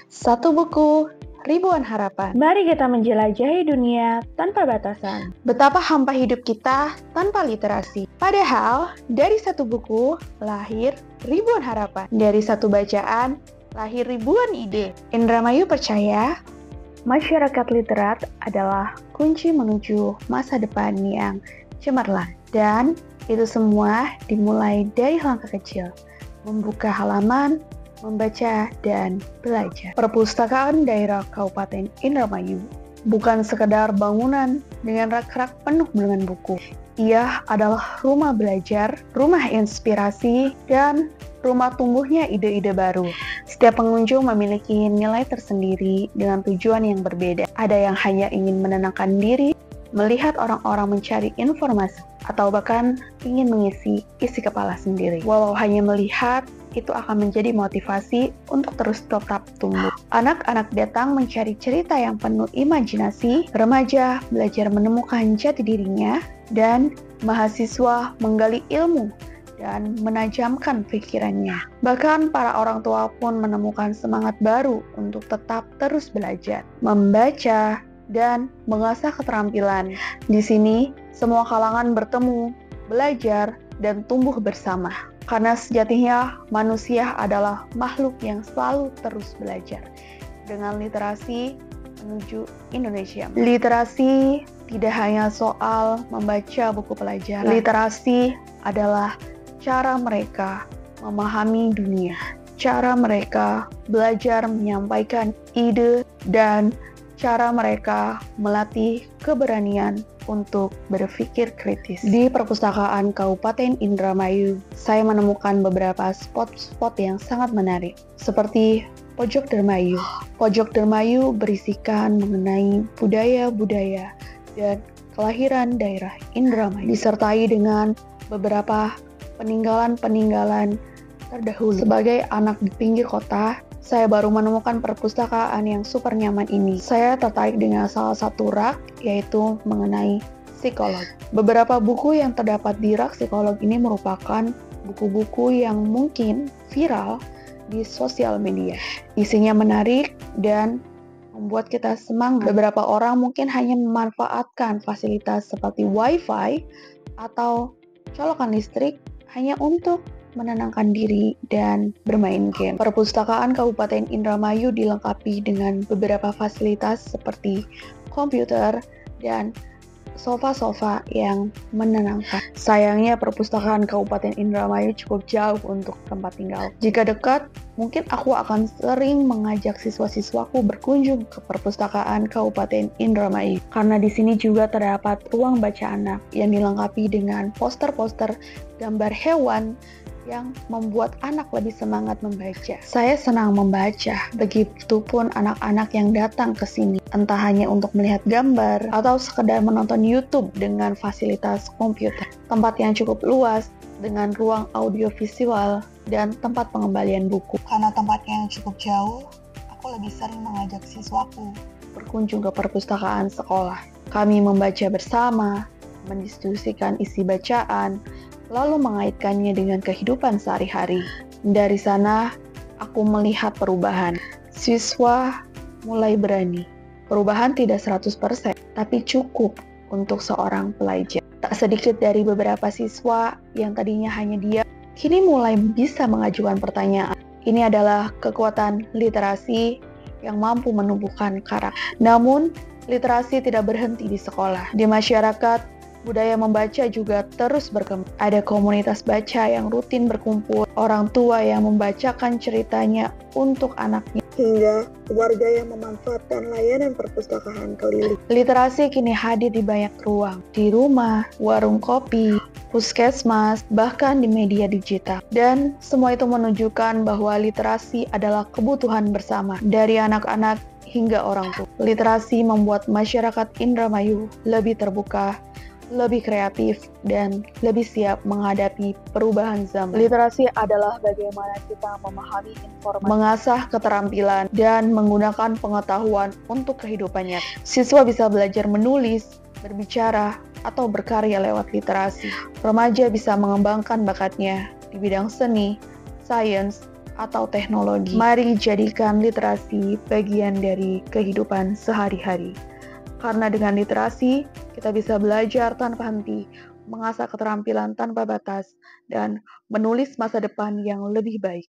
Satu buku, ribuan harapan. Mari kita menjelajahi dunia tanpa batasan. Betapa hampa hidup kita tanpa literasi. Padahal, dari satu buku lahir ribuan harapan. Dari satu bacaan lahir ribuan ide. Indramayu percaya, Masyarakat literat adalah kunci menuju masa depan yang cemerlang. dan itu semua dimulai dari langkah kecil. Membuka halaman, membaca, dan belajar. Perpustakaan Daerah Kabupaten Indramayu bukan sekedar bangunan dengan rak-rak penuh dengan buku. Ia adalah rumah belajar, rumah inspirasi, dan rumah tumbuhnya ide-ide baru. Setiap pengunjung memiliki nilai tersendiri dengan tujuan yang berbeda. Ada yang hanya ingin menenangkan diri, melihat orang-orang mencari informasi, atau bahkan ingin mengisi isi kepala sendiri. Walau hanya melihat, itu akan menjadi motivasi untuk terus tetap tumbuh. Anak-anak datang mencari cerita yang penuh imajinasi, remaja belajar menemukan jati dirinya, dan mahasiswa menggali ilmu dan menajamkan pikirannya. Bahkan para orang tua pun menemukan semangat baru untuk tetap terus belajar, membaca, dan mengasah keterampilan. Di sini, semua kalangan bertemu, belajar, dan tumbuh bersama. Karena sejatinya manusia adalah makhluk yang selalu terus belajar. Dengan literasi menuju Indonesia. Literasi tidak hanya soal membaca buku pelajaran. Literasi adalah cara mereka memahami dunia. Cara mereka belajar menyampaikan ide dan cara mereka melatih keberanian untuk berpikir kritis. Di perpustakaan Kabupaten Indramayu, saya menemukan beberapa spot-spot yang sangat menarik, seperti Pojok Dermayu. Pojok Dermayu berisikan mengenai budaya-budaya dan kelahiran daerah Indramayu, disertai dengan beberapa peninggalan-peninggalan terdahulu. Sebagai anak di pinggir kota, saya baru menemukan perpustakaan yang super nyaman ini. Saya tertarik dengan salah satu rak, yaitu mengenai psikolog. Beberapa buku yang terdapat di rak psikolog ini merupakan buku-buku yang mungkin viral di sosial media. Isinya menarik dan membuat kita semangat. Beberapa orang mungkin hanya memanfaatkan fasilitas seperti wifi atau colokan listrik hanya untuk menenangkan diri dan bermain game. Perpustakaan Kabupaten Indramayu dilengkapi dengan beberapa fasilitas seperti komputer dan sofa-sofa yang menenangkan. Sayangnya perpustakaan Kabupaten Indramayu cukup jauh untuk tempat tinggal. Jika dekat, mungkin aku akan sering mengajak siswa-siswaku berkunjung ke perpustakaan Kabupaten Indramayu. Karena di sini juga terdapat ruang baca anak yang dilengkapi dengan poster-poster gambar hewan yang membuat anak lebih semangat membaca. Saya senang membaca, begitupun anak-anak yang datang ke sini, entah hanya untuk melihat gambar atau sekedar menonton YouTube dengan fasilitas komputer. Tempat yang cukup luas dengan ruang audiovisual dan tempat pengembalian buku. Karena tempatnya yang cukup jauh, aku lebih sering mengajak siswaku berkunjung ke perpustakaan sekolah. Kami membaca bersama, mendiskusikan isi bacaan, lalu mengaitkannya dengan kehidupan sehari-hari. Dari sana, aku melihat perubahan. Siswa mulai berani. Perubahan tidak 100%, tapi cukup untuk seorang pelajar. Tak sedikit dari beberapa siswa yang tadinya hanya diam, kini mulai bisa mengajukan pertanyaan. Ini adalah kekuatan literasi yang mampu menumbuhkan karakter. Namun, literasi tidak berhenti di sekolah. Di masyarakat, budaya membaca juga terus berkembang. Ada komunitas baca yang rutin berkumpul, orang tua yang membacakan ceritanya untuk anaknya, hingga warga yang memanfaatkan layanan perpustakaan keliling. Literasi kini hadir di banyak ruang, di rumah, warung kopi, puskesmas, bahkan di media digital. Dan semua itu menunjukkan bahwa literasi adalah kebutuhan bersama, dari anak-anak hingga orang tua. Literasi membuat masyarakat Indramayu lebih terbuka, lebih kreatif, dan lebih siap menghadapi perubahan zaman. Literasi adalah bagaimana kita memahami informasi, mengasah keterampilan, dan menggunakan pengetahuan untuk kehidupannya. Siswa bisa belajar menulis, berbicara, atau berkarya lewat literasi. Remaja bisa mengembangkan bakatnya di bidang seni, sains, atau teknologi. Mari jadikan literasi bagian dari kehidupan sehari-hari. Karena dengan literasi, kita bisa belajar tanpa henti, mengasah keterampilan tanpa batas, dan menulis masa depan yang lebih baik.